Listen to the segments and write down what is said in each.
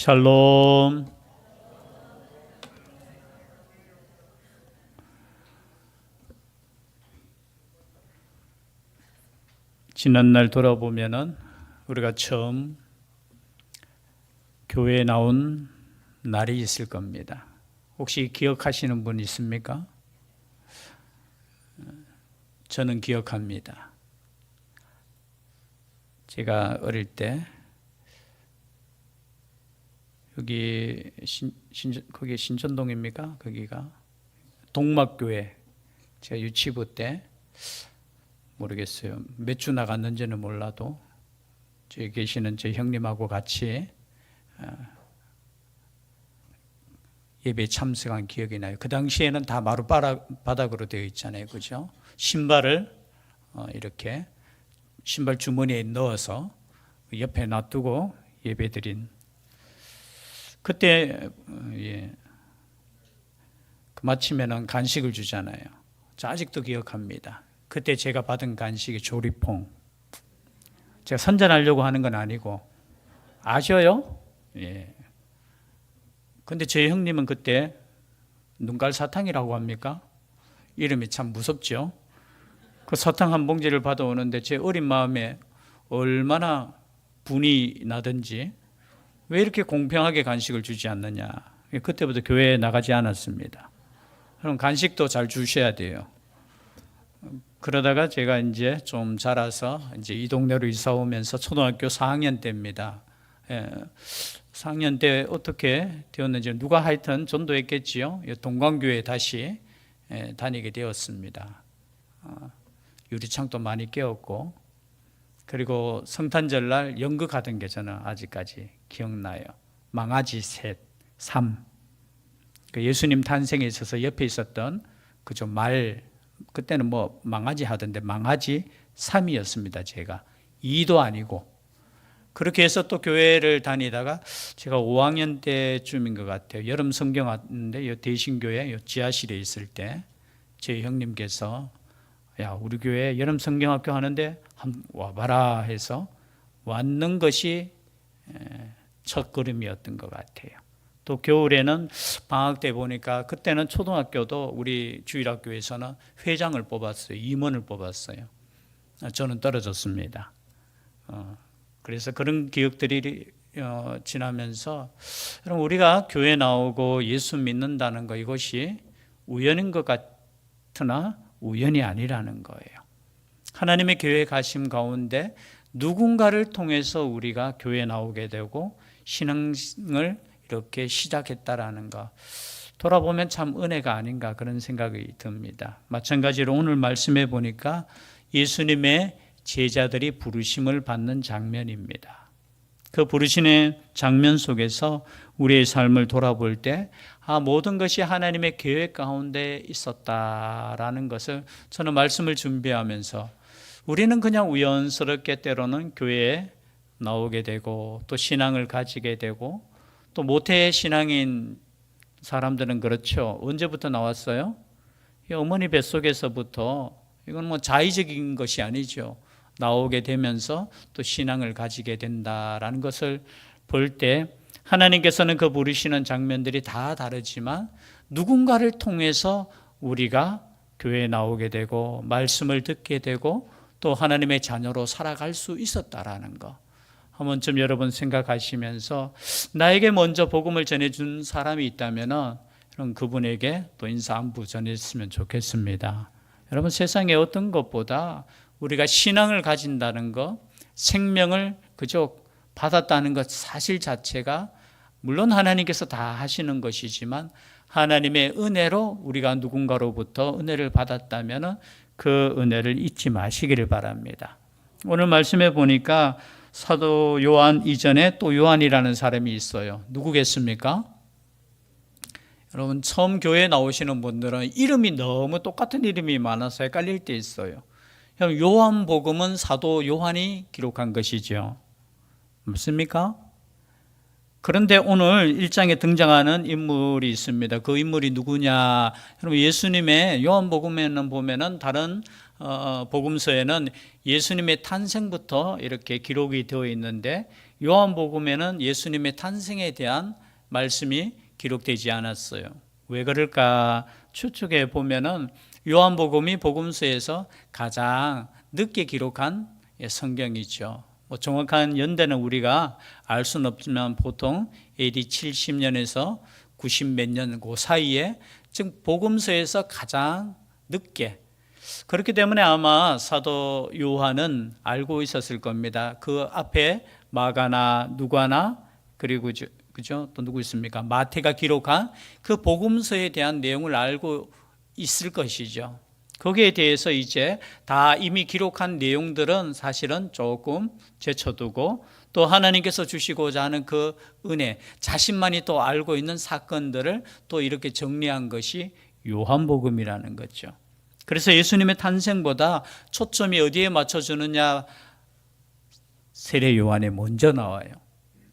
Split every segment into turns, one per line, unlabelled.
샬롬. 지난날 돌아보면은 우리가 처음 교회에 나온 날이 있을 겁니다. 혹시 기억하시는 분 있습니까? 저는 기억합니다. 제가 어릴 때 여기 거기 신천동입니까? 거기가 동막교회. 제가 유치부 때 모르겠어요. 몇 주 나갔는지는 몰라도 저기 계시는 제 형님하고 같이 예배에 참석한 기억이 나요. 그 당시에는 다 마룻바닥으로 되어 있잖아요. 그죠? 신발을 이렇게 신발 주머니에 넣어서 옆에 놔두고 예배 드린 그때 그 마치면은 간식을 주잖아요. 저 아직도 기억합니다. 그때 제가 받은 간식이 조리퐁. 제가 선전하려고 하는 건 아니고 아셔요? 예. 근데 제 형님은 그때 눈깔 사탕이라고 합니까? 이름이 참 무섭죠. 그 사탕 한 봉지를 받아오는데 제 어린 마음에 얼마나 분이 나든지 왜 이렇게 공평하게 간식을 주지 않느냐. 그때부터 교회에 나가지 않았습니다. 그럼 간식도 잘 주셔야 돼요. 그러다가 제가 이제 좀 자라서 이제 이 동네로 이사 오면서 초등학교 4학년 때입니다. 4학년 때 어떻게 되었는지 누가 하여튼 전도했겠지요. 동광교회에 다시 다니게 되었습니다. 유리창도 많이 깨었고 그리고 성탄절날 연극하던 게 저는 아직까지 기억나요. 망아지 셋, 3. 그 예수님 탄생에 있어서 옆에 있었던 그저 말 그때는 뭐 망아지 하던데 망아지 3이었습니다. 제가 2도 아니고 그렇게 해서 또 교회를 다니다가 제가 5학년 때쯤인 것 같아요. 여름 성경 왔는데 이 대신교회 이 지하실에 있을 때 제 형님께서 야 우리 교회 여름 성경학교 하는데 한번 와봐라 해서 왔는 것이 첫 걸음이었던 것 같아요. 또 겨울에는 방학 때 보니까 그때는 초등학교도 우리 주일학교에서는 회장을 뽑았어요. 임원을 뽑았어요. 저는 떨어졌습니다. 그래서 그런 기억들이 지나면서 여러분 우리가 교회 나오고 예수 믿는다는 거 이것이 우연인 것 같으나 우연이 아니라는 거예요. 하나님의 교회 가심 가운데 누군가를 통해서 우리가 교회 나오게 되고 신앙을 이렇게 시작했다라는 거 돌아보면 참 은혜가 아닌가 그런 생각이 듭니다. 마찬가지로 오늘 말씀해 보니까 예수님의 제자들이 부르심을 받는 장면입니다. 그 부르심의 장면 속에서 우리의 삶을 돌아볼 때 모든 것이 하나님의 계획 가운데 있었다라는 것을 저는 말씀을 준비하면서 우리는 그냥 우연스럽게 때로는 교회에 나오게 되고 또 신앙을 가지게 되고 또 모태 신앙인 사람들은 그렇죠. 언제부터 나왔어요? 어머니 뱃속에서부터 이건 뭐 자의적인 것이 아니죠. 나오게 되면서 또 신앙을 가지게 된다라는 것을 볼 때 하나님께서는 그 부르시는 장면들이 다 다르지만 누군가를 통해서 우리가 교회에 나오게 되고 말씀을 듣게 되고 또 하나님의 자녀로 살아갈 수 있었다라는 거 한 번쯤 여러분 생각하시면서 나에게 먼저 복음을 전해준 사람이 있다면 그분에게 또 인사 안부 전했으면 좋겠습니다. 여러분 세상에 어떤 것보다 우리가 신앙을 가진다는 것, 생명을 그저 받았다는 것 사실 자체가 물론 하나님께서 다 하시는 것이지만 하나님의 은혜로 우리가 누군가로부터 은혜를 받았다면 그 은혜를 잊지 마시기를 바랍니다. 오늘 말씀해 보니까 사도 요한 이전에 또 요한이라는 사람이 있어요. 누구겠습니까? 여러분 처음 교회에 나오시는 분들은 이름이 너무 똑같은 이름이 많아서 헷갈릴 때 있어요. 요한복음은 사도 요한이 기록한 것이죠. 맞습니까? 그런데 오늘 1장에 등장하는 인물이 있습니다. 그 인물이 누구냐? 여러분 예수님의 요한복음에는 보면은 다른 복음서에는 예수님의 탄생부터 이렇게 기록이 되어 있는데 요한복음에는 예수님의 탄생에 대한 말씀이 기록되지 않았어요. 왜 그럴까 추측해 보면은 요한복음이 복음서에서 가장 늦게 기록한 성경이죠. 정확한 연대는 우리가 알 수는 없지만 보통 AD 70년에서 90 몇 년 그 사이에, 즉 복음서에서 가장 늦게, 그렇기 때문에 아마 사도 요한은 알고 있었을 겁니다. 그 앞에 마가나 누가나 그리고 그죠? 또 누구 있습니까? 마태가 기록한 그 복음서에 대한 내용을 알고 있을 것이죠. 거기에 대해서 이제 다 이미 기록한 내용들은 사실은 조금 제쳐두고, 또 하나님께서 주시고자 하는 그 은혜, 자신만이 또 알고 있는 사건들을 또 이렇게 정리한 것이 요한복음이라는 거죠. 그래서 예수님의 탄생보다 초점이 어디에 맞춰주느냐, 세례 요한에 먼저 나와요.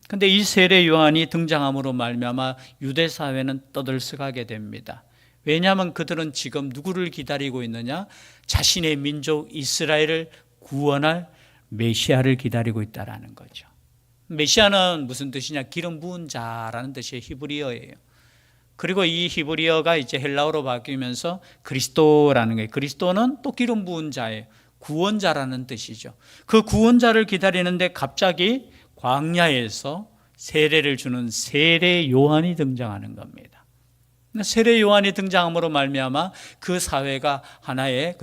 근데 이 세례 요한이 등장함으로 말미암아 유대 사회는 떠들썩하게 됩니다. 왜냐하면 그들은 지금 누구를 기다리고 있느냐? 자신의 민족 이스라엘을 구원할 메시아를 기다리고 있다라는 거죠. 메시아는 무슨 뜻이냐? 기름 부은 자라는 뜻의 히브리어예요. 그리고 이 히브리어가 이제 헬라어로 바뀌면서 그리스도라는 거예요. 그리스도는 또 기름 부은 자예요. 구원자라는 뜻이죠. 그 구원자를 기다리는데 갑자기 광야에서 세례를 주는 세례 요한이 등장하는 겁니다. 세례 요한이 등장함으로 말미암아 그 사회가 하나의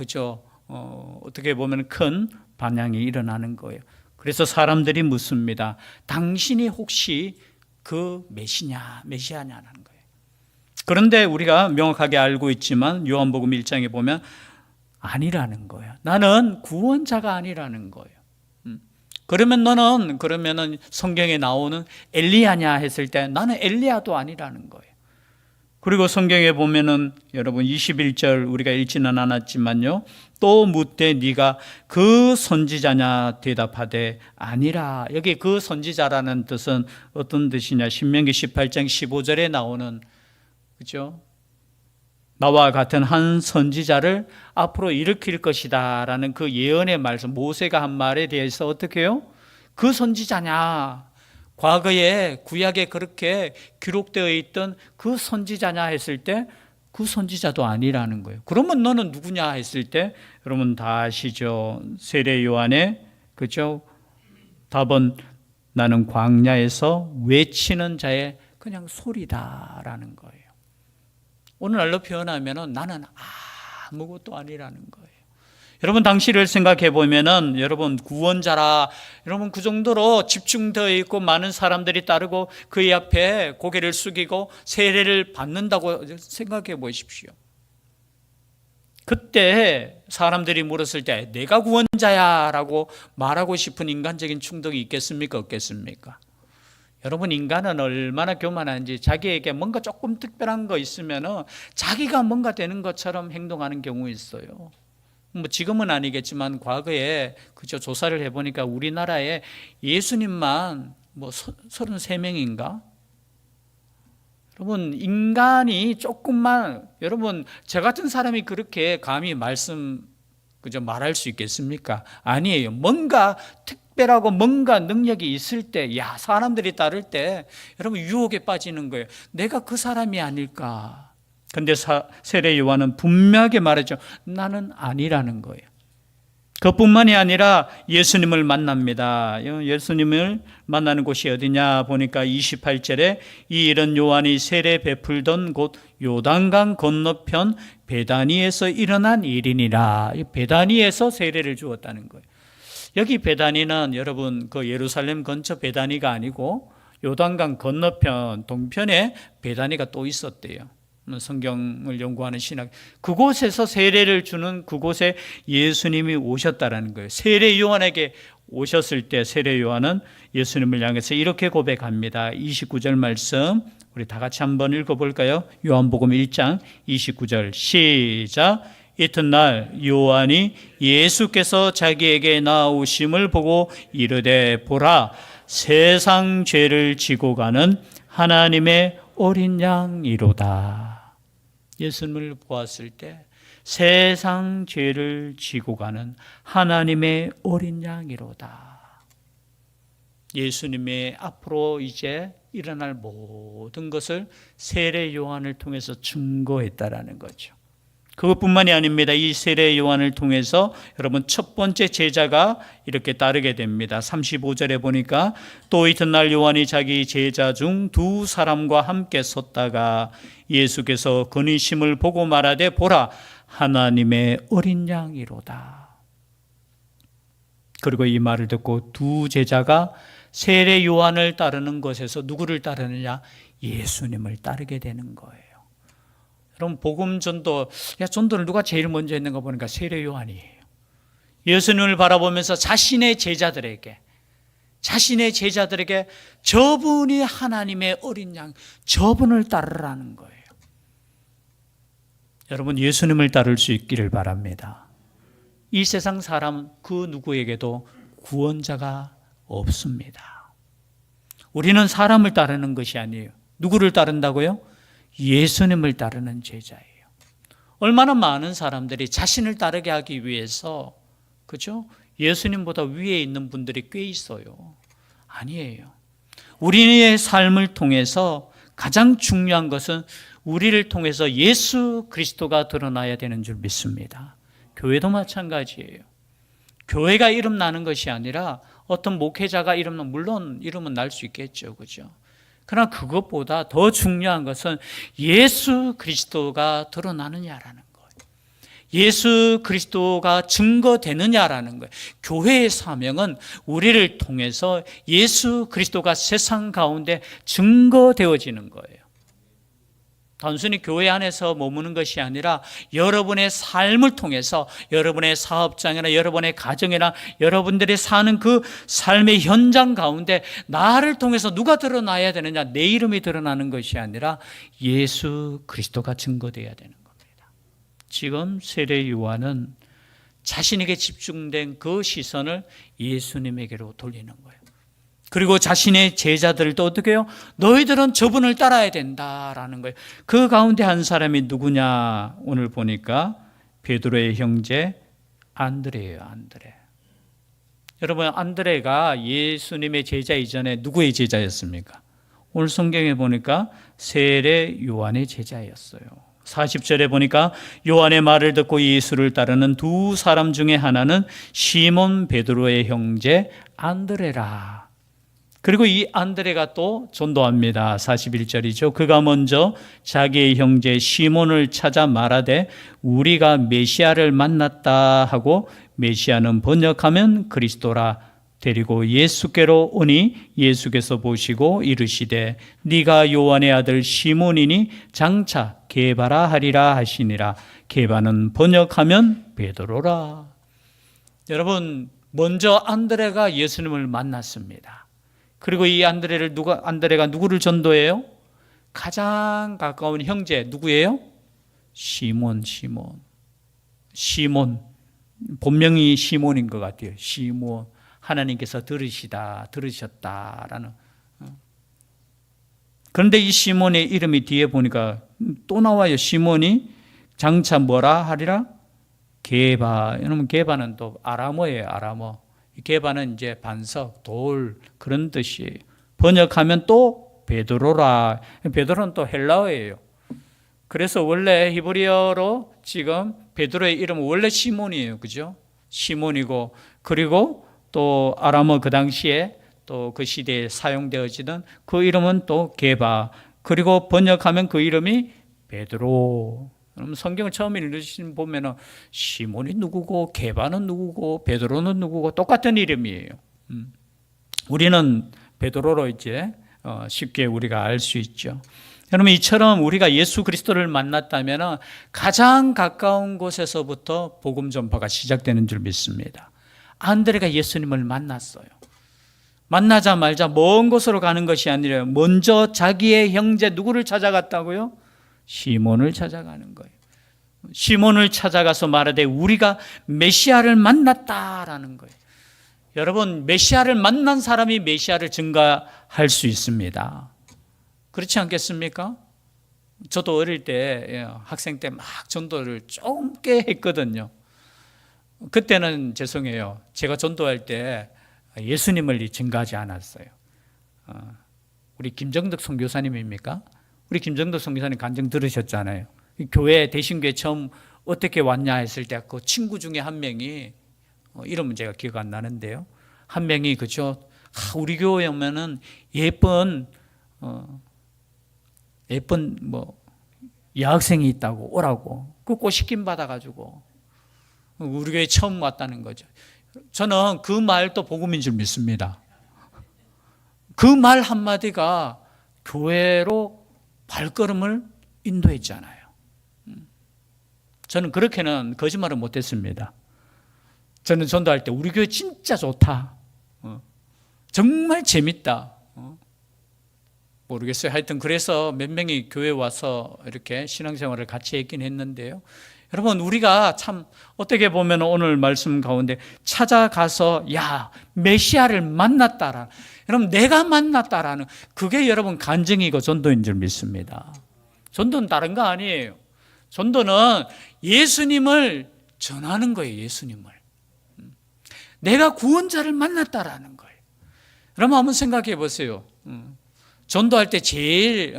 어떻게 보면 큰 반향이 일어나는 거예요. 그래서 사람들이 묻습니다. 당신이 혹시 그 메시아냐라는 거예요. 그런데 우리가 명확하게 알고 있지만 요한복음 1장에 보면 아니라는 거예요. 나는 구원자가 아니라는 거예요. 그러면 너는 성경에 나오는 엘리야냐 했을 때 나는 엘리야도 아니라는 거예요. 그리고 성경에 보면은 여러분 21절 우리가 읽지는 않았지만요. 또 묻되 네가 그 선지자냐 대답하되 아니라. 여기 그 선지자라는 뜻은 어떤 뜻이냐? 신명기 18장 15절에 나오는, 그죠? 나와 같은 한 선지자를 앞으로 일으킬 것이다 라는 그 예언의 말씀, 모세가 한 말에 대해서 어떻게 해요? 그 선지자냐, 과거에 구약에 그렇게 기록되어 있던 그 선지자냐 했을 때 그 선지자도 아니라는 거예요. 그러면 너는 누구냐 했을 때 여러분 다 아시죠? 세례 요한의 그죠? 답은 나는 광야에서 외치는 자의 그냥 소리다라는 거예요. 오늘날로 표현하면 나는 아무것도 아니라는 거예요. 여러분 당시를 생각해 보면은 여러분 구원자라, 여러분 그 정도로 집중되어 있고 많은 사람들이 따르고 그의 앞에 고개를 숙이고 세례를 받는다고 생각해 보십시오. 그때 사람들이 물었을 때 내가 구원자야 라고 말하고 싶은 인간적인 충동이 있겠습니까? 없겠습니까? 여러분 인간은 얼마나 교만한지 자기에게 뭔가 조금 특별한 거 있으면 자기가 뭔가 되는 것처럼 행동하는 경우 있어요. 지금은 아니겠지만 과거에 조사를 해보니까 우리나라에 예수님만 33명인가? 여러분 인간이 조금만, 여러분 저 같은 사람이 그렇게 감히 말할 수 있겠습니까? 아니에요. 뭔가 특별하고 뭔가 능력이 있을 때, 사람들이 따를 때 여러분 유혹에 빠지는 거예요. 내가 그 사람이 아닐까? 근데 세례 요한은 분명하게 말했죠. 나는 아니라는 거예요. 그뿐만이 아니라 예수님을 만납니다. 예수님을 만나는 곳이 어디냐 보니까 28절에 이 일은 요한이 세례 베풀던 곳 요단강 건너편 베다니에서 일어난 일이니라. 베다니에서 세례를 주었다는 거예요. 여기 베다니는 여러분 그 예루살렘 근처 베다니가 아니고 요단강 건너편 동편에 베다니가 또 있었대요. 성경을 연구하는 신학, 그곳에서 세례를 주는 그곳에 예수님이 오셨다라는 거예요. 세례 요한에게 오셨을 때 세례 요한은 예수님을 향해서 이렇게 고백합니다. 29절 말씀 우리 다 같이 한번 읽어볼까요? 요한복음 1장 29절 시작. 이튿날 요한이 예수께서 자기에게 나오심을 보고 이르되 보라 세상 죄를 지고 가는 하나님의 어린 양이로다. 예수님을 보았을 때 세상 죄를 지고 가는 하나님의 어린 양이로다. 예수님의 앞으로 이제 일어날 모든 것을 세례 요한을 통해서 증거했다라는 거죠. 그것뿐만이 아닙니다. 이 세례 요한을 통해서 여러분 첫 번째 제자가 이렇게 따르게 됩니다. 35절에 보니까 또 이튿날 요한이 자기 제자 중 두 사람과 함께 섰다가 예수께서 건의심을 보고 말하되 보라 하나님의 어린 양이로다. 그리고 이 말을 듣고 두 제자가 세례 요한을 따르는 것에서 누구를 따르느냐? 예수님을 따르게 되는 거예요. 여러분 복음 전도, 전도를 누가 제일 먼저 했는가 보니까 세례 요한이에요. 예수님을 바라보면서 자신의 제자들에게 저분이 하나님의 어린 양, 저분을 따르라는 거예요. 여러분 예수님을 따를 수 있기를 바랍니다. 이 세상 사람 그 누구에게도 구원자가 없습니다. 우리는 사람을 따르는 것이 아니에요. 누구를 따른다고요? 예수님을 따르는 제자예요. 얼마나 많은 사람들이 자신을 따르게 하기 위해서, 그죠? 예수님보다 위에 있는 분들이 꽤 있어요. 아니에요. 우리의 삶을 통해서 가장 중요한 것은 우리를 통해서 예수 그리스도가 드러나야 되는 줄 믿습니다. 교회도 마찬가지예요. 교회가 이름 나는 것이 아니라 어떤 목회자가 물론 이름은 날 수 있겠죠. 그죠? 그러나 그것보다 더 중요한 것은 예수 그리스도가 드러나느냐라는 거예요. 예수 그리스도가 증거되느냐라는 거예요. 교회의 사명은 우리를 통해서 예수 그리스도가 세상 가운데 증거되어지는 거예요. 단순히 교회 안에서 머무는 것이 아니라 여러분의 삶을 통해서 여러분의 사업장이나 여러분의 가정이나 여러분들이 사는 그 삶의 현장 가운데 나를 통해서 누가 드러나야 되느냐, 내 이름이 드러나는 것이 아니라 예수 그리스도가 증거되어야 되는 겁니다. 지금 세례 요한은 자신에게 집중된 그 시선을 예수님에게로 돌리는 거예요. 그리고 자신의 제자들도 어떻게 해요? 너희들은 저분을 따라야 된다라는 거예요. 그 가운데 한 사람이 누구냐? 오늘 보니까 베드로의 형제 안드레예요. 안드레. 여러분 안드레가 예수님의 제자 이전에 누구의 제자였습니까? 오늘 성경에 보니까 세례 요한의 제자였어요. 40절에 보니까 요한의 말을 듣고 예수를 따르는 두 사람 중에 하나는 시몬 베드로의 형제 안드레라. 그리고 이 안드레가 또 전도합니다. 41절이죠. 그가 먼저 자기의 형제 시몬을 찾아 말하되 우리가 메시아를 만났다 하고, 메시아는 번역하면 그리스도라, 데리고 예수께로 오니 예수께서 보시고 이르시되 네가 요한의 아들 시몬이니 장차 게바라 하리라 하시니라. 게바는 번역하면 베드로라. 여러분 먼저 안드레가 예수님을 만났습니다. 그리고 이 안드레가 누구를 전도해요? 가장 가까운 형제 누구예요? 시몬. 본명이 시몬인 것 같아요. 시몬. 하나님께서 들으셨다라는. 그런데 이 시몬의 이름이 뒤에 보니까 또 나와요. 시몬이 장차 뭐라 하리라? 게바. 여러분 게바는 또 아람어예요. 아람어. 게바는 이제 반석, 돌 그런 뜻이에요. 번역하면 또 베드로라. 베드로는 또 헬라어예요. 그래서 원래 히브리어로 지금 베드로의 이름은 원래 시몬이에요. 그죠? 시몬이고, 그리고 또 아람어 그 당시에 또 그 시대에 사용되어지던 그 이름은 또 게바. 그리고 번역하면 그 이름이 베드로. 그럼 성경을 처음 읽으시면 보면은 시몬이 누구고 게바는 누구고 베드로는 누구고 똑같은 이름이에요. 우리는 베드로로 이제 쉽게 우리가 알 수 있죠. 여러분 이처럼 우리가 예수 그리스도를 만났다면 가장 가까운 곳에서부터 복음 전파가 시작되는 줄 믿습니다. 안드레가 예수님을 만났어요. 만나자마자 먼 곳으로 가는 것이 아니라 먼저 자기의 형제 누구를 찾아갔다고요? 시몬을 찾아가는 거예요. 시몬을 찾아가서 말하되 우리가 메시아를 만났다라는 거예요. 여러분 메시아를 만난 사람이 메시아를 증거할 수 있습니다. 그렇지 않겠습니까? 저도 어릴 때 학생 때 막 전도를 좀 꽤 했거든요. 그때는 죄송해요. 제가 전도할 때 예수님을 증거하지 않았어요. 우리 김정덕 선교사님입니까? 우리 김정덕 선교사님 간증 들으셨잖아요. 교회 대신교회 처음 어떻게 왔냐 했을 때 그 친구 중에 한 명이 이름은 제가 기억 안 나는데요. 한 명이 그죠? 우리 교회 오면은 예쁜 뭐 여학생이 있다고 오라고 그 꼬시김 받아가지고 우리 교회 처음 왔다는 거죠. 저는 그 말도 복음인 줄 믿습니다. 그 말 한마디가 교회로 발걸음을 인도했잖아요. 저는 그렇게는 거짓말을 못했습니다. 저는 전도할 때 우리 교회 진짜 좋다, 정말 재밌다, 모르겠어요. 하여튼 그래서 몇 명이 교회 와서 이렇게 신앙생활을 같이 했긴 했는데요. 여러분, 우리가 참 어떻게 보면 오늘 말씀 가운데 찾아가서 메시아를 만났다라, 여러분 내가 만났다라는 그게 여러분 간증이고 전도인 줄 믿습니다. 전도는 다른 거 아니에요. 전도는 예수님을 전하는 거예요. 예수님을. 내가 구원자를 만났다라는 거예요. 여러분 한번 생각해 보세요. 전도할 때 제일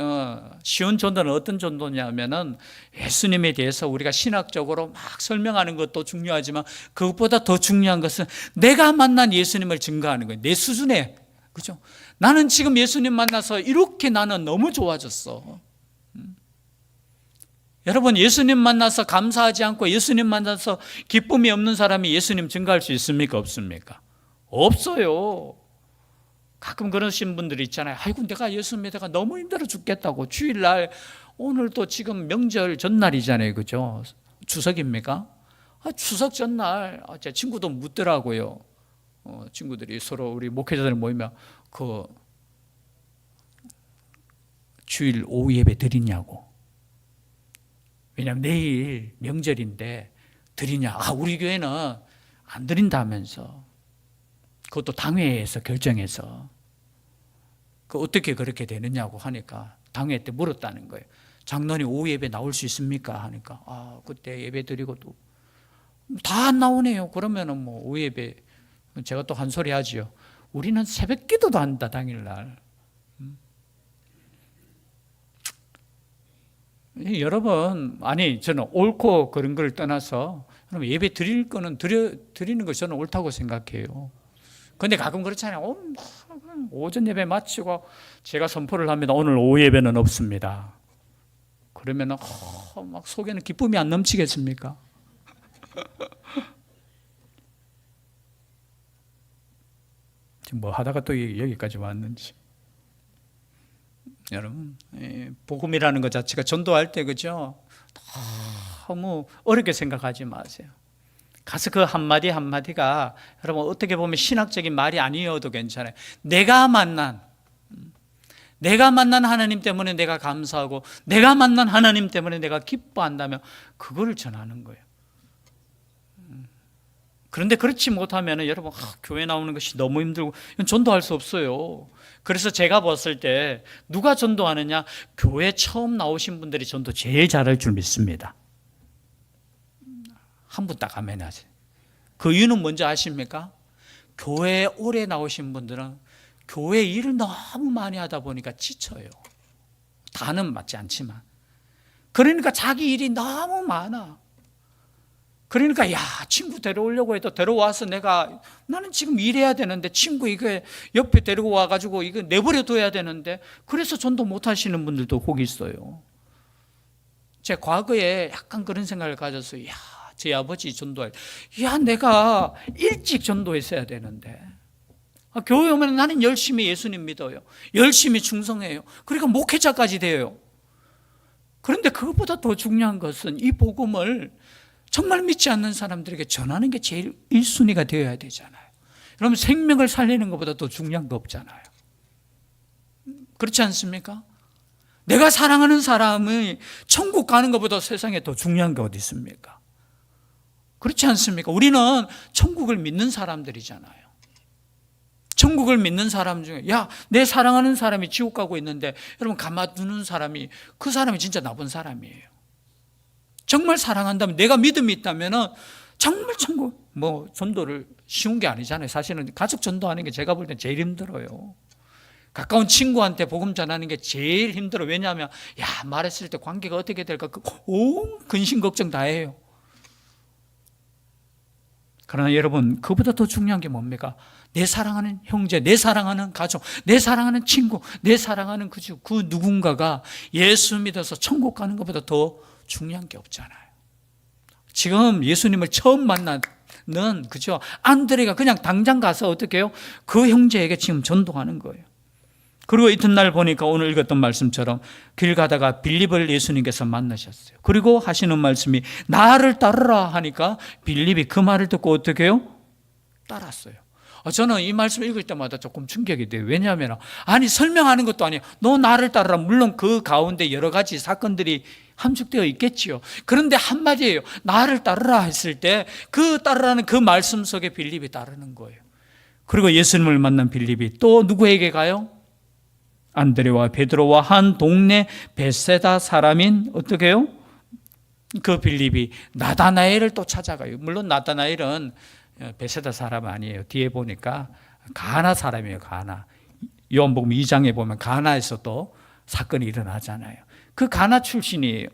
쉬운 전도는 어떤 전도냐면은 예수님에 대해서 우리가 신학적으로 막 설명하는 것도 중요하지만 그것보다 더 중요한 것은 내가 만난 예수님을 증거하는 거예요. 내 수준에. 그죠? 나는 지금 예수님 만나서 이렇게 나는 너무 좋아졌어. 여러분, 예수님 만나서 감사하지 않고 예수님 만나서 기쁨이 없는 사람이 예수님 증거할 수 있습니까? 없습니까? 없어요. 가끔 그러신 분들이 있잖아요. 아이고, 내가 예수님 믿다가 너무 힘들어 죽겠다고. 주일날, 오늘 또 지금 명절 전날이잖아요. 그죠? 추석입니까? 추석 전날, 제 친구도 묻더라고요. 친구들이 서로 우리 목회자들 모이면 주일 오후 예배 드리냐고. 왜냐하면 내일 명절인데 드리냐. 우리 교회는 안 드린다면서. 그것도 당회에서 결정해서. 어떻게 그렇게 되느냐고 하니까 당회 때 물었다는 거예요. 장로님 오후 예배 나올 수 있습니까? 하니까 그때 예배 드리고 또 다 안 나오네요. 그러면은 뭐 오후 예배 제가 또 한 소리 하지요. 우리는 새벽 기도도 한다 당일날. 여러분, 저는 옳고 그런 걸 떠나서 여러분 예배 드릴 거는 드리는 거 저는 옳다고 생각해요. 그런데 가끔 그렇잖아요. 오전 예배 마치고 제가 선포를 합니다. 오늘 오후 예배는 없습니다. 그러면 막 속에는 기쁨이 안 넘치겠습니까? 지금 뭐 하다가 또 여기까지 왔는지. 여러분, 복음이라는 것 자체가 전도할 때 그죠? 너무 어렵게 생각하지 마세요. 가서 그 한마디 한마디가 여러분 어떻게 보면 신학적인 말이 아니어도 괜찮아요. 내가 만난 하나님 때문에 내가 감사하고 내가 만난 하나님 때문에 내가 기뻐한다면 그거를 전하는 거예요. 그런데 그렇지 못하면 여러분 교회 나오는 것이 너무 힘들고 전도할 수 없어요. 그래서 제가 봤을 때 누가 전도하느냐? 교회 처음 나오신 분들이 전도 제일 잘할 줄 믿습니다. 한 분 딱 아멘 하세요. 그 이유는 뭔지 아십니까? 교회에 오래 나오신 분들은 교회 일을 너무 많이 하다 보니까 지쳐요. 다는 맞지 않지만. 그러니까 자기 일이 너무 많아. 그러니까 친구 데려오려고 해도 데려와서 나는 지금 일해야 되는데 친구 이거 옆에 데리고 와가지고 이거 내버려 둬야 되는데 그래서 전도 못 하시는 분들도 혹 있어요. 제 과거에 약간 그런 생각을 가졌어요. 제 아버지 전도할 내가 일찍 전도했어야 되는데 교회 오면 나는 열심히 예수님 믿어요. 열심히 충성해요. 그러니까 목회자까지 돼요. 그런데 그것보다 더 중요한 것은 이 복음을 정말 믿지 않는 사람들에게 전하는 게 제일 1순위가 되어야 되잖아요. 그럼 생명을 살리는 것보다 더 중요한 거 없잖아요. 그렇지 않습니까? 내가 사랑하는 사람이 천국 가는 것보다 세상에 더 중요한 게 어디 있습니까? 그렇지 않습니까? 우리는 천국을 믿는 사람들이잖아요. 천국을 믿는 사람 중에 내 사랑하는 사람이 지옥 가고 있는데 여러분 가만두는 사람이 그 사람이 진짜 나쁜 사람이에요. 정말 사랑한다면 내가 믿음이 있다면 정말 천국, 전도를 쉬운 게 아니잖아요. 사실은 가족 전도하는 게 제가 볼 땐 제일 힘들어요. 가까운 친구한테 복음 전하는 게 제일 힘들어. 왜냐하면 말했을 때 관계가 어떻게 될까 온 근심 걱정 다 해요. 그러나 여러분, 그보다 더 중요한 게 뭡니까? 내 사랑하는 형제, 내 사랑하는 가족, 내 사랑하는 친구, 내 사랑하는 그 누군가가 예수 믿어서 천국 가는 것보다 더 중요한 게 없잖아요. 지금 예수님을 처음 만난 안드레가 그냥 당장 가서 어떻게 해요? 그 형제에게 지금 전도하는 거예요. 그리고 이튿날 보니까 오늘 읽었던 말씀처럼 길 가다가 빌립을 예수님께서 만나셨어요. 그리고 하시는 말씀이 나를 따르라 하니까 빌립이 그 말을 듣고 어떻게 해요? 따랐어요. 저는 이 말씀 읽을 때마다 조금 충격이 돼요. 왜냐하면 설명하는 것도 아니에요. 너 나를 따르라. 물론 그 가운데 여러 가지 사건들이 함축되어 있겠지요. 그런데 한마디예요. 나를 따르라 했을 때 그 따르라는 그 말씀 속에 빌립이 따르는 거예요. 그리고 예수님을 만난 빌립이 또 누구에게 가요? 안드레와 베드로와 한 동네 베세다 사람인 어떻게 해요? 그 빌립이 나다나엘을 또 찾아가요. 물론 나다나엘은 베세다 사람 아니에요. 뒤에 보니까 가나 사람이에요. 가나. 요한복음 2장에 보면 가나에서 또 사건이 일어나잖아요. 그 가나 출신이에요.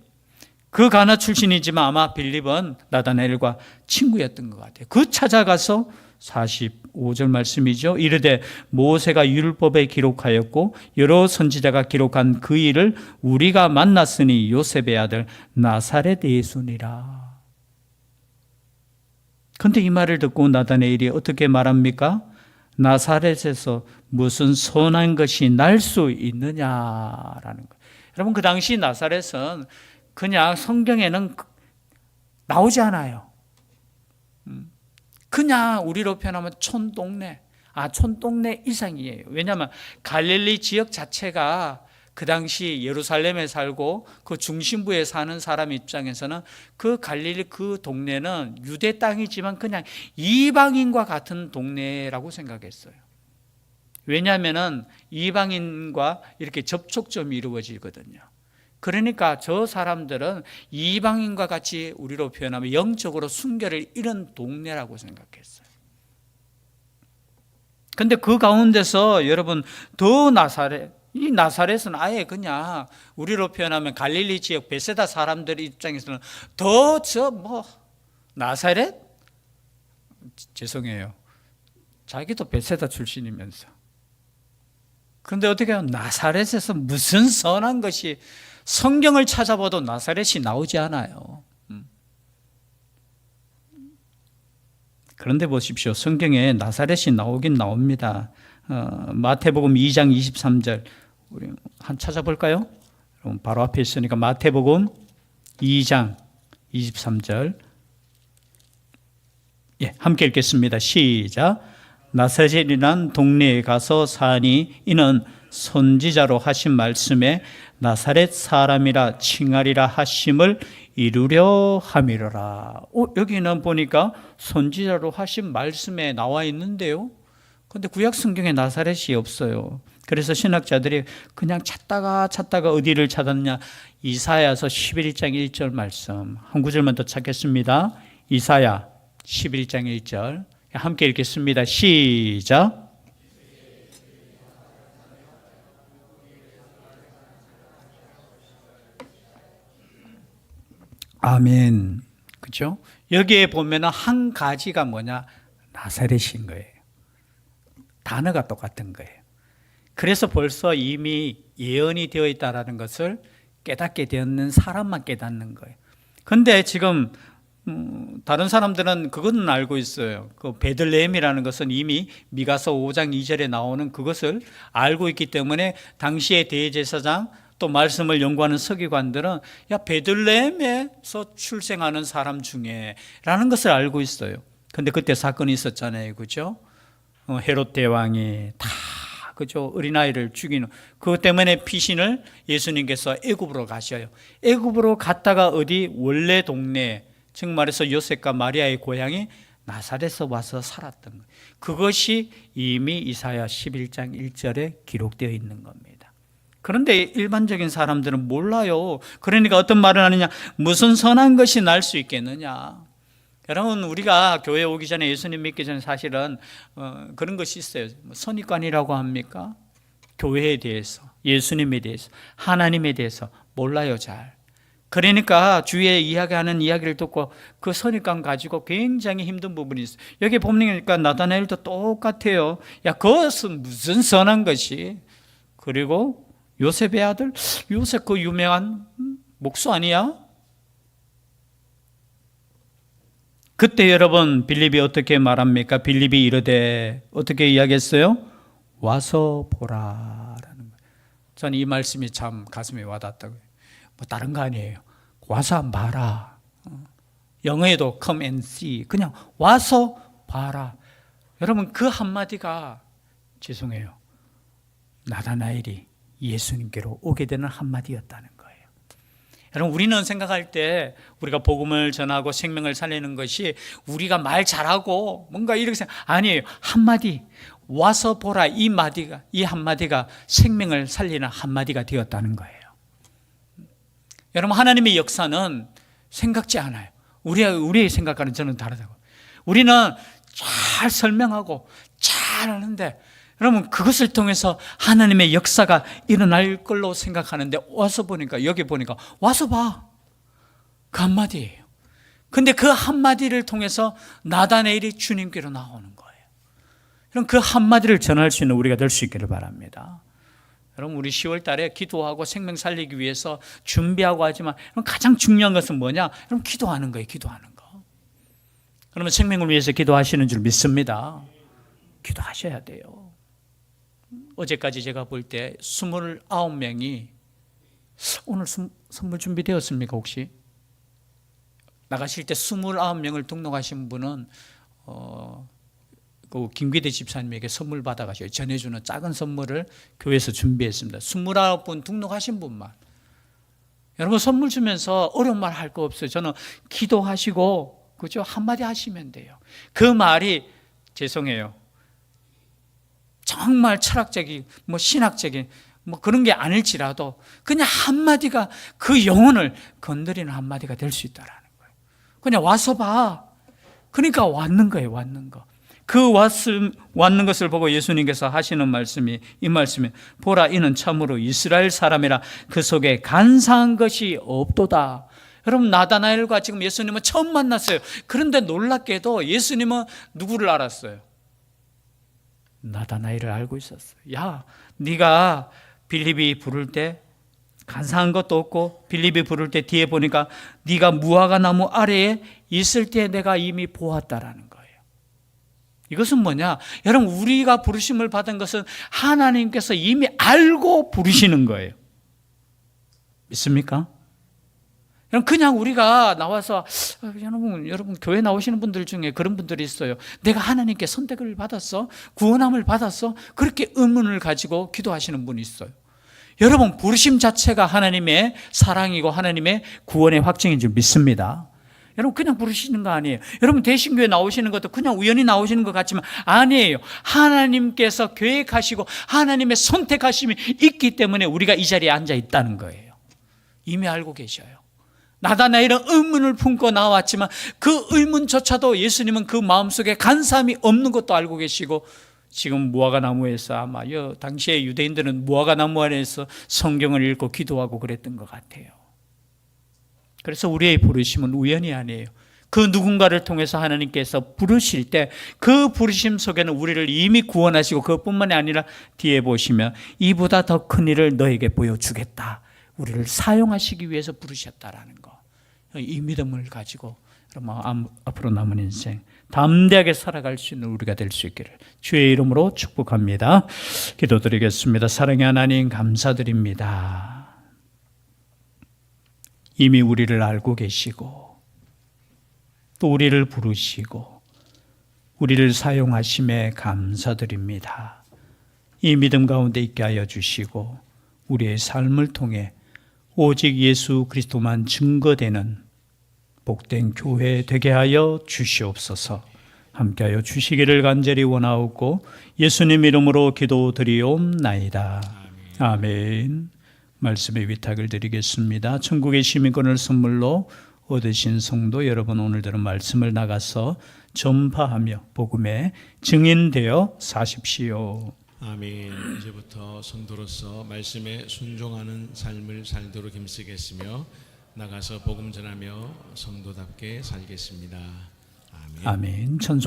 그 가나 출신이지만 아마 빌립은 나다나엘과 친구였던 것 같아요. 그 찾아가서 45절 말씀이죠. 이르되 모세가 율법에 기록하였고 여러 선지자가 기록한 그 일을 우리가 만났으니 요셉의 아들 나사렛 예수니라. 그런데 이 말을 듣고 나다나엘이 어떻게 말합니까? 나사렛에서 무슨 선한 것이 날 수 있느냐라는 거예요. 여러분, 그 당시 나사렛은 그냥 성경에는 나오지 않아요. 그냥 우리로 표현하면 촌동네, 촌동네 이상이에요. 왜냐하면 갈릴리 지역 자체가 그 당시 예루살렘에 살고 그 중심부에 사는 사람 입장에서는 그 갈릴리 그 동네는 유대 땅이지만 그냥 이방인과 같은 동네라고 생각했어요. 왜냐하면 이방인과 이렇게 접촉점이 이루어지거든요. 그러니까 저 사람들은 이방인과 같이 우리로 표현하면 영적으로 순결을 잃은 동네라고 생각했어요. 근데 그 가운데서 여러분 더 이 나사렛은 아예 그냥 우리로 표현하면 갈릴리 지역 베세다 사람들 입장에서는 더 나사렛? 죄송해요. 자기도 베세다 출신이면서. 그런데 어떻게 해요? 나사렛에서 무슨 선한 것이 성경을 찾아봐도 나사렛이 나오지 않아요. 그런데 보십시오. 성경에 나사렛이 나오긴 나옵니다. 마태복음 2장 23절 우리 한 찾아볼까요? 바로 앞에 있으니까 마태복음 2장 23절 함께 읽겠습니다. 시작. 나사렛이라는 동네에 가서 사니 이는 선지자로 하신 말씀에 나사렛 사람이라 칭하리라 하심을 이루려 함이로라. 여기는 보니까 선지자로 하신 말씀에 나와 있는데요. 그런데 구약 성경에 나사렛이 없어요. 그래서 신학자들이 그냥 찾다가 어디를 찾았냐? 이사야서 11장 1절 말씀. 한 구절만 더 찾겠습니다. 이사야 11장 1절. 함께 읽겠습니다. 시작. 아멘. 그죠? 여기에 보면 한 가지가 뭐냐? 나사렛인 거예요. 단어가 똑같은 거예요. 그래서 벌써 이미 예언이 되어 있다는 것을 깨닫게 되었는 사람만 깨닫는 거예요. 그런데 지금 다른 사람들은 그거는 알고 있어요. 그 베들레헴이라는 것은 이미 미가서 5장 2절에 나오는 그것을 알고 있기 때문에 당시의 대제사장 또 말씀을 연구하는 서기관들은 베들레헴에서 출생하는 사람 중에 라는 것을 알고 있어요. 그런데 그때 사건이 있었잖아요. 그죠? 헤롯 대왕이 다 그죠? 어린아이를 죽이는 그것 때문에 피신을 예수님께서 애굽으로 가셔요. 애굽으로 갔다가 어디 원래 동네, 즉 말해서 요셉과 마리아의 고향이 나사렛에서 와서 살았던 거예요. 그것이 이미 이사야 11장 1절에 기록되어 있는 겁니다. 그런데 일반적인 사람들은 몰라요. 그러니까 어떤 말을 하느냐? 무슨 선한 것이 날 수 있겠느냐? 여러분, 우리가 교회 오기 전에, 예수님 믿기 전에 사실은 그런 것이 있어요. 선입관이라고 합니까? 교회에 대해서, 예수님에 대해서, 하나님에 대해서 몰라요, 잘. 그러니까 주위에 이야기하는 이야기를 듣고 그 선입관 가지고 굉장히 힘든 부분이 있어요. 여기 보니까 나다나엘도 똑같아요. 야, 그것은 무슨 선한 것이. 그리고 요셉의 아들, 요셉 그 유명한 목수 아니야? 그때 여러분, 빌립이 어떻게 말합니까? 빌립이 이르되 어떻게 이야기했어요? 와서 보라라는 거예요. 저는 이 말씀이 참 가슴에 와닿다고요. 뭐 다른 거 아니에요. 와서 봐라. 영어에도 come and see. 그냥 와서 봐라. 여러분, 그 한마디가, 죄송해요, 나다나엘이 예수님께로 오게 되는 한마디였다는 거예요. 여러분, 우리는 생각할 때 우리가 복음을 전하고 생명을 살리는 것이 우리가 말 잘하고 뭔가 이렇게 생각, 아니에요. 한마디, 와서 보라, 이 한마디가 생명을 살리는 한마디가 되었다는 거예요. 여러분, 하나님의 역사는 생각지 않아요. 우리의 생각과는 저는 다르다고. 우리는 잘 설명하고 잘 하는데, 여러분, 그것을 통해서 하나님의 역사가 일어날 걸로 생각하는데, 와서 보니까, 여기 보니까 와서 봐, 그 한마디예요. 근데 그 한마디를 통해서 나다나엘이 주님께로 나오는 거예요. 그럼 그 한마디를 전할 수 있는 우리가 될 수 있기를 바랍니다. 여러분, 우리 10월 달에 기도하고 생명 살리기 위해서 준비하고 하지만, 가장 중요한 것은 뭐냐? 여러분, 기도하는 거예요. 기도하는 거. 그러면 생명을 위해서 기도하시는 줄 믿습니다. 기도하셔야 돼요. 어제까지 제가 볼 때 29명이, 오늘 선물 준비되었습니까 혹시? 나가실 때 29명을 등록하신 분은 그 김기대 집사님에게 선물 받아가셔요. 전해주는 작은 선물을 교회에서 준비했습니다. 29분 등록하신 분만. 여러분, 선물 주면서 어려운 말 할 거 없어요. 저는 기도하시고, 그죠? 한마디 하시면 돼요. 그 말이, 죄송해요, 정말 철학적인, 신학적인, 그런 게 아닐지라도 그냥 한마디가 그 영혼을 건드리는 한마디가 될 수 있다라는 거예요. 그냥 와서 봐. 그러니까 왔는 거예요, 왔는 거. 그 왔는 것을 보고 예수님께서 하시는 말씀이, 이 말씀이, 보라, 이는 참으로 이스라엘 사람이라 그 속에 간사한 것이 없도다. 여러분, 나다나엘과 지금 예수님은 처음 만났어요. 그런데 놀랍게도 예수님은 누구를 알았어요? 나다나엘을 알고 있었어요. 야, 네가 빌립이 부를 때 간사한 것도 없고, 빌립이 부를 때 뒤에 보니까 네가 무화과 나무 아래에 있을 때 내가 이미 보았다라는 거예요. 이것은 뭐냐? 여러분, 우리가 부르심을 받은 것은 하나님께서 이미 알고 부르시는 거예요. 믿습니까? 그냥 우리가 나와서, 여러분 교회 나오시는 분들 중에 그런 분들이 있어요. 내가 하나님께 선택을 받았어? 구원함을 받았어? 그렇게 의문을 가지고 기도하시는 분이 있어요. 여러분, 부르심 자체가 하나님의 사랑이고 하나님의 구원의 확증인 줄 믿습니다. 여러분, 그냥 부르시는 거 아니에요. 여러분, 대신교회 나오시는 것도 그냥 우연히 나오시는 것 같지만 아니에요. 하나님께서 계획하시고 하나님의 선택하심이 있기 때문에 우리가 이 자리에 앉아 있다는 거예요. 이미 알고 계셔요. 나다나엘은 의문을 품고 나왔지만 그 의문조차도 예수님은 그 마음속에 간사함이 없는 것도 알고 계시고, 지금 무화과 나무에서, 아마 당시에 유대인들은 무화과 나무 아래에서 성경을 읽고 기도하고 그랬던 것 같아요. 그래서 우리의 부르심은 우연이 아니에요. 그 누군가를 통해서 하나님께서 부르실 때 그 부르심 속에는 우리를 이미 구원하시고, 그것뿐만이 아니라 뒤에 보시면 이보다 더 큰 일을 너에게 보여주겠다, 우리를 사용하시기 위해서 부르셨다라는 거. 이 믿음을 가지고 앞으로 남은 인생 담대하게 살아갈 수 있는 우리가 될 수 있기를 주의 이름으로 축복합니다. 기도드리겠습니다. 사랑의 하나님, 감사드립니다. 이미 우리를 알고 계시고 또 우리를 부르시고 우리를 사용하심에 감사드립니다. 이 믿음 가운데 있게 하여 주시고 우리의 삶을 통해 오직 예수 그리스도만 증거되는 복된 교회 되게 하여 주시옵소서. 함께하여 주시기를 간절히 원하옵고 예수님 이름으로 기도드리옵나이다. 아멘. 말씀의 위탁을 드리겠습니다. 천국의 시민권을 선물로 얻으신 성도 여러분, 오늘 들은 말씀을 나가서 전파하며 복음의 증인되어 사십시오.
아멘. 이제부터 성도로서 말씀에 순종하는 삶을 살도록 힘쓰겠으며 나가서 복음 전하며 성도답게 살겠습니다. 아멘.
아멘. 천송